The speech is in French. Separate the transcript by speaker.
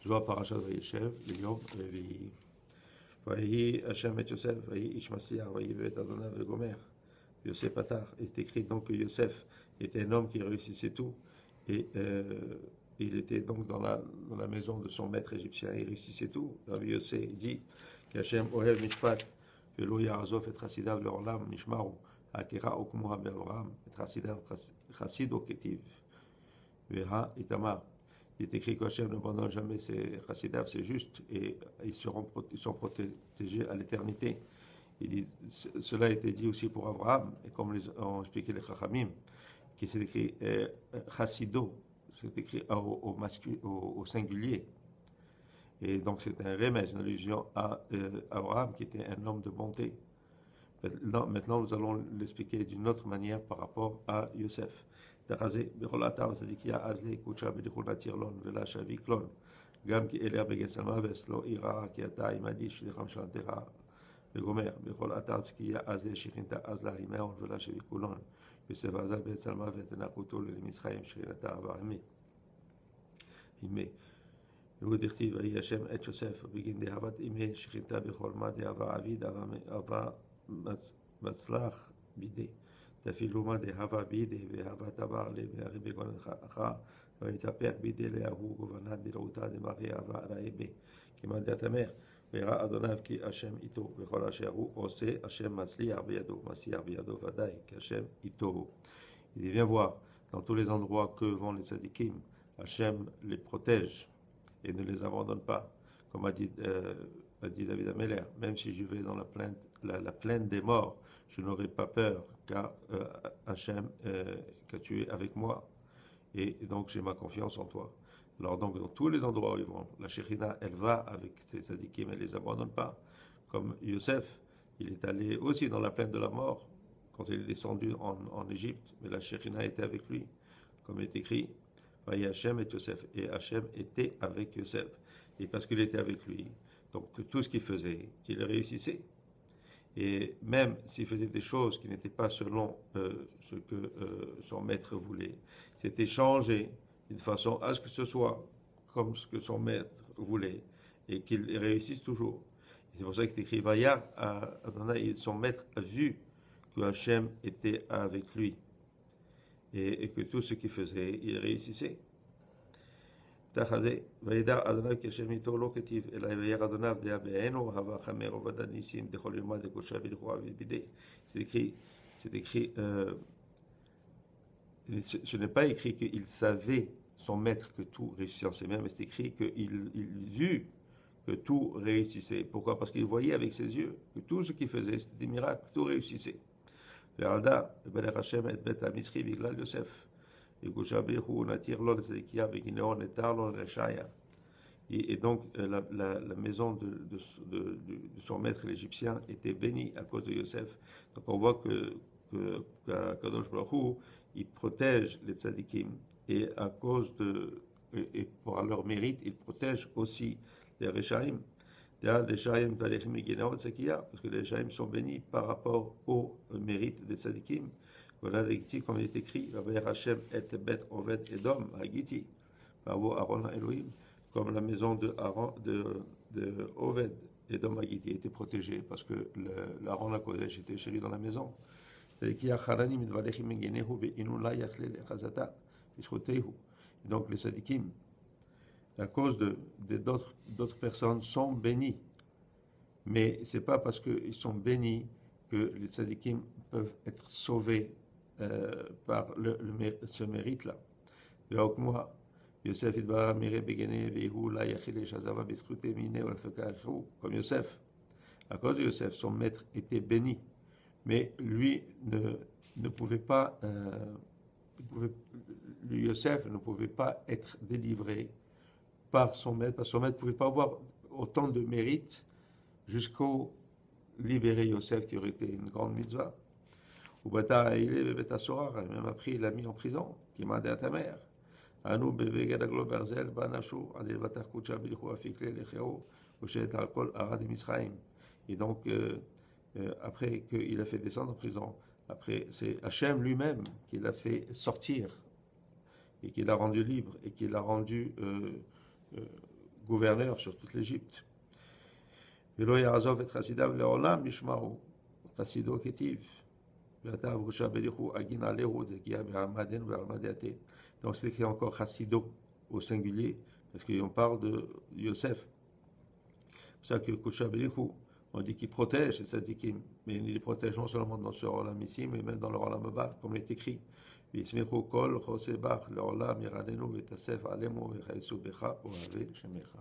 Speaker 1: זו הפרשת וישב ליום רביעי. ויהי השם את יוסף, ויהי איש מצליח, ויהי בבית אדוניו וגומר. Yosef Patar est écrit donc que Yosef était un homme qui réussissait tout et il était donc dans la maison de son maître égyptien, il réussissait tout. Rabbi Yosef dit qu'Hachem Ohev Mishpat Velo Yarazov et Chassidav Leolam Mishmaru Akera Okumuha Be'Avraham et Chassidav Chassid Oketiv Veha Itamar. Il est écrit qu'Hachem n'abandonne jamais ses Chassidav, c'est juste, et ils sont protégés à l'éternité. Il dit, cela a été dit aussi pour Abraham, et comme ont expliqué les Chachamim, qui s'est écrit Chassido, c'est écrit au singulier. Et donc c'est un remède, une allusion à Abraham, qui était un homme de bonté. Maintenant nous allons l'expliquer d'une autre manière par rapport à Yosef. Tarazé, Berolatar, Zadikia, Azle, Kucha, Bedikuna, Tirlon, Vela, Shaviklon, Gam, qui est l'air Begesama, Veslo, Ira, Kiata, Imadish, Liram, Shantera, וגומר, בכל אתר צקייה אז לשכינתה אז להימאון ולשביקולון יוסף עזל בית סלמה ותנקותו למצרים שכינתה עבר אימי והוא דכתיב ויהי השם את יוסף בגין דהבת אימי שכינתה בכל מה דהבה עביד אהבה מצלח בידי תפילו מה דהבה בידי והבה תבר לי והרי בגון אחר ויתהפך בידי להוא גובנת דלעותה דמרי אהבה ראה בי כמעט דת המר Vera Adonav ki Hashem ito, vechol asher hu ose Hashem matzliach beyado, matzliach beyado vadaï, qu'Hashem ito. Il vient voir dans tous les endroits que vont les tzadikim, Hashem les protège et ne les abandonne pas, comme a dit David Ameller. Même si je vais dans la plaine des morts, je n'aurai pas peur, car Hashem, que tu es avec moi, et donc j'ai ma confiance en toi. Alors donc dans tous les endroits où ils vont, la Shekhinah, elle va avec ses tzadikim, elle ne les abandonne pas. Comme Yosef, il est allé aussi dans la plaine de la mort, quand il est descendu en Égypte, mais la Shekhinah était avec lui, comme est écrit, Vaï Hashem et Yosef, et Hashem était avec Yosef. Et parce qu'il était avec lui, donc tout ce qu'il faisait, il réussissait. Et même s'il faisait des choses qui n'étaient pas selon ce que son maître voulait, c'était changé d'une façon à ce que ce soit comme ce que son maître voulait et qu'il réussisse toujours. Et c'est pour ça qu'il est écrit Vayar à Adonai, son maître a vu que Hachem était avec lui et que tout ce qu'il faisait, il réussissait. Tachazé, Vayar Adonai Keshem ito lo ketiv elay Vayar Adonai dea be'enu hava chamer ovada nisim dechol yoma de kosha v'lichua v'bidé. C'est écrit ce n'est pas écrit qu'il savait, son maître, que tout réussissait en ses mains, mais c'est écrit qu'il vit que tout réussissait. Pourquoi? Parce qu'il voyait avec ses yeux que tout ce qu'il faisait, c'était des miracles, tout réussissait. Et donc la maison de son maître l'Égyptien était bénie à cause de Yosef. Donc on voit que Kadosh Baruch Hu, il protège les tzadikim et à cause et pour leur mérite, il protège aussi les Rechaim. Parce que les Rechaim sont bénis par rapport au mérite des tzadikim. Voilà, comme il est écrit, Hashem et Bet Oved Edom Hagiti, Aaron Elohim, comme la maison de Oved Edom Hagiti était protégée parce que l'Aaron HaKodesh était chez lui dans la maison. Donc les sadikim, à cause d'autres personnes, sont bénis. Mais ce n'est pas parce qu'ils sont bénis que les sadikim peuvent être sauvés par ce mérite-là. Comme Yosef, à cause de Yosef, son maître était béni. Mais lui ne pouvait pas, Yosef ne pouvait pas être délivré par son maître, parce que son maître ne pouvait pas avoir autant de mérite jusqu'au libérer Yosef, qui aurait été une grande mitzvah. Ou bata il est bébé Tassorar, et même après il l'a mis en prison, qui m'a dit à ta mère. Anou bébé gadaglo berzel, banachou, adil batar kucha bilchou afikle lecheo, ushet alkol arad misraim. Et donc, après qu'il a fait descendre en prison, après c'est Hachem lui-même qui l'a fait sortir et qui l'a rendu libre et qui l'a rendu gouverneur sur toute l'Égypte. ולא יעזוב את חסידיו לעולם ישמעו, חסידו כתיב. ואתה ובראשה בריחו אגין עליהו דגיע בעלמדנו ובעלמדייתה. Donc c'est écrit encore chassido au singulier, parce qu'on parle de Yosef. C'est pour ça que Kusha Berichou, on dit qu'il protège les tzadikim, mais il les protège non seulement dans ce Olam ici, mais même dans le Olam Abba, comme il est écrit. וישמחו כל חוסי בך לעולם ירננו ותסף עלינו ויחייסו בך אוהבי שמך.